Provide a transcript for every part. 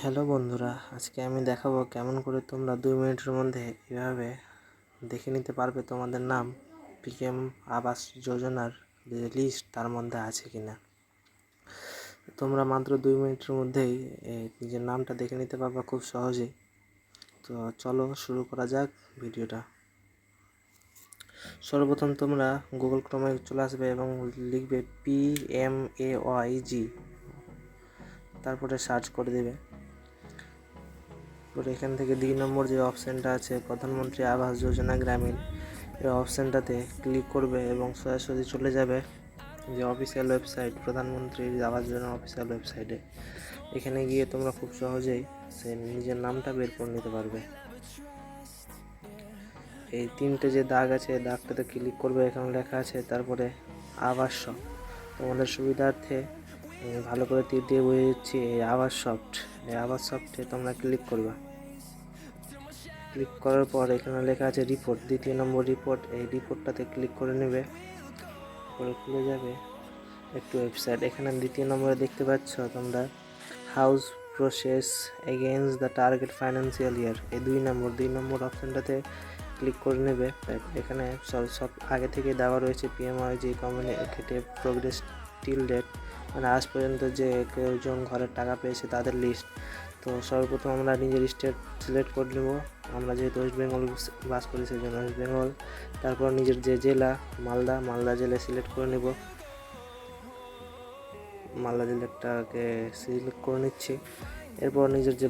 Hello বন্ধুরা, আজকে আমি দেখাবো কেমন করে তোমরা 2 মিনিটের মধ্যে এভাবে দেখে নিতে পারবে তোমাদের নাম পিএম আবাস যোজনার যে লিস্ট তার মধ্যে আছে কিনা। তোমরা মাত্র 2 মিনিটের মধ্যেই নিজের নামটা দেখে নিতে পারবে খুব সহজেই। তো চলো শুরু করা যাক ভিডিওটা। সর্বপ্রথম তোমরা গুগল ক্রোমে চলে আসবে এবং লিখবে PMAYG, তারপরে সার্চ করে দেবে। পরে এখান থেকে 2 নম্বর যে অপশানটা আছে প্রধানমন্ত্রী আবাস যোজনা গ্রামীণ, এই অপশানটাতে ক্লিক করবে এবং সরাসরি চলে যাবে যে অফিসিয়াল ওয়েবসাইট প্রধানমন্ত্রী আবাস যোজনা অফিসিয়াল ওয়েবসাইটে। এখানে গিয়ে তোমরা খুব সহজেই নিজের নামটা বের করে নিতে পারবে। এই 3টে যে দাগ আছে দাগটাতে ক্লিক করবে, এখানে লেখা আছে তারপরে আবাসন। তোমাদের সুবিধার্থে ভালো করে তীর দিয়ে বুঝিয়ে দিচ্ছি, এই আবাস সফটে তোমরা ক্লিক করবে। ক্লিক করার পর এখানে লেখা আছে রিপোর্ট, 2 নম্বর রিপোর্ট, এই রিপোর্টটাতে ক্লিক করে নেবে। পরে খুলে যাবে একটু ওয়েবসাইট। এখানে 2 নম্বরে দেখতে পাচ্ছ তোমরা house process against the target financial year, এই 2 নম্বর অপশানটাতে ক্লিক করে নেবে। এখানে সব আগে থেকে দেওয়া রয়েছে PMAYG communicative progress till date, মানে আজ পর্যন্ত যে কেউজন ঘরের টাকা পেয়েছে তাদের লিস্ট। তো সর্বপ্রথম আমরা নিজের স্টেট সিলেক্ট করে নেব। আমরা যেহেতু ওয়েস্ট বেঙ্গল বাস করি সেই জন্য ওয়েস্ট বেঙ্গল। তারপর নিজের যে জেলা মালদা জেলা সিলেক্ট করে নেব। মালদা জেলাটাকে সিলেক্ট করে নিচ্ছি। এরপর নিজের যে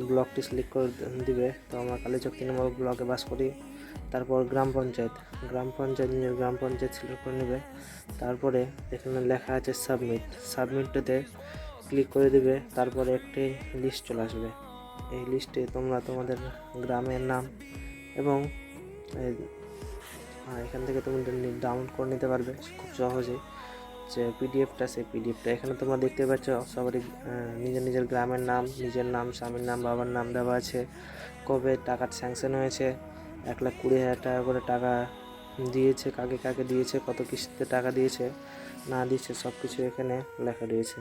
ব্লকটি সিলেক্ট করে দিবে। তো আমরা কালীচক 3 নম্বর ব্লকে বাস করি। তারপর গ্রাম পঞ্চায়েত নিজের গ্রাম পঞ্চায়েত সিলেক্ট করে নেবে। তারপরে এখানে লেখা আছে সাবমিটটাতে ক্লিক করে দেবে। তারপরে একটি লিস্ট চলে আসবে। এই লিস্টে তোমরা তোমাদের গ্রামের নাম এবং এখান থেকে তুমি ডাউনলোড করে নিতে পারবে খুব সহজেই। যে পিডিএফটা সেই পিডিএফটা এখানে তোমরা দেখতে পাচ্ছ সবারই নিজের গ্রামের নাম, নিজের নাম, স্বামীর নাম, বাবার নাম দেওয়া আছে। কবে টাকা স্যাংশন হয়েছে, 1,20,000 টাকা করে টাকা দিয়েছে, কাকে দিয়েছে, কত কিস্তিতে টাকা দিয়েছে না দিয়েছে সব কিছু এখানে লেখা রয়েছে।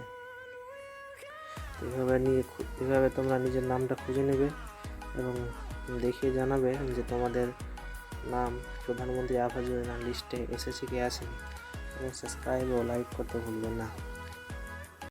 এভাবে তোমরা নিজের নামটা খুঁজে নেবে এবং দেখিয়ে জানাবে যে তোমাদের নাম প্রধানমন্ত্রী আবাস যোজনা লিস্টে এসেছে কি আসেনি। এবং সাবস্ক্রাইব ও লাইক করতে ভুলবেন না।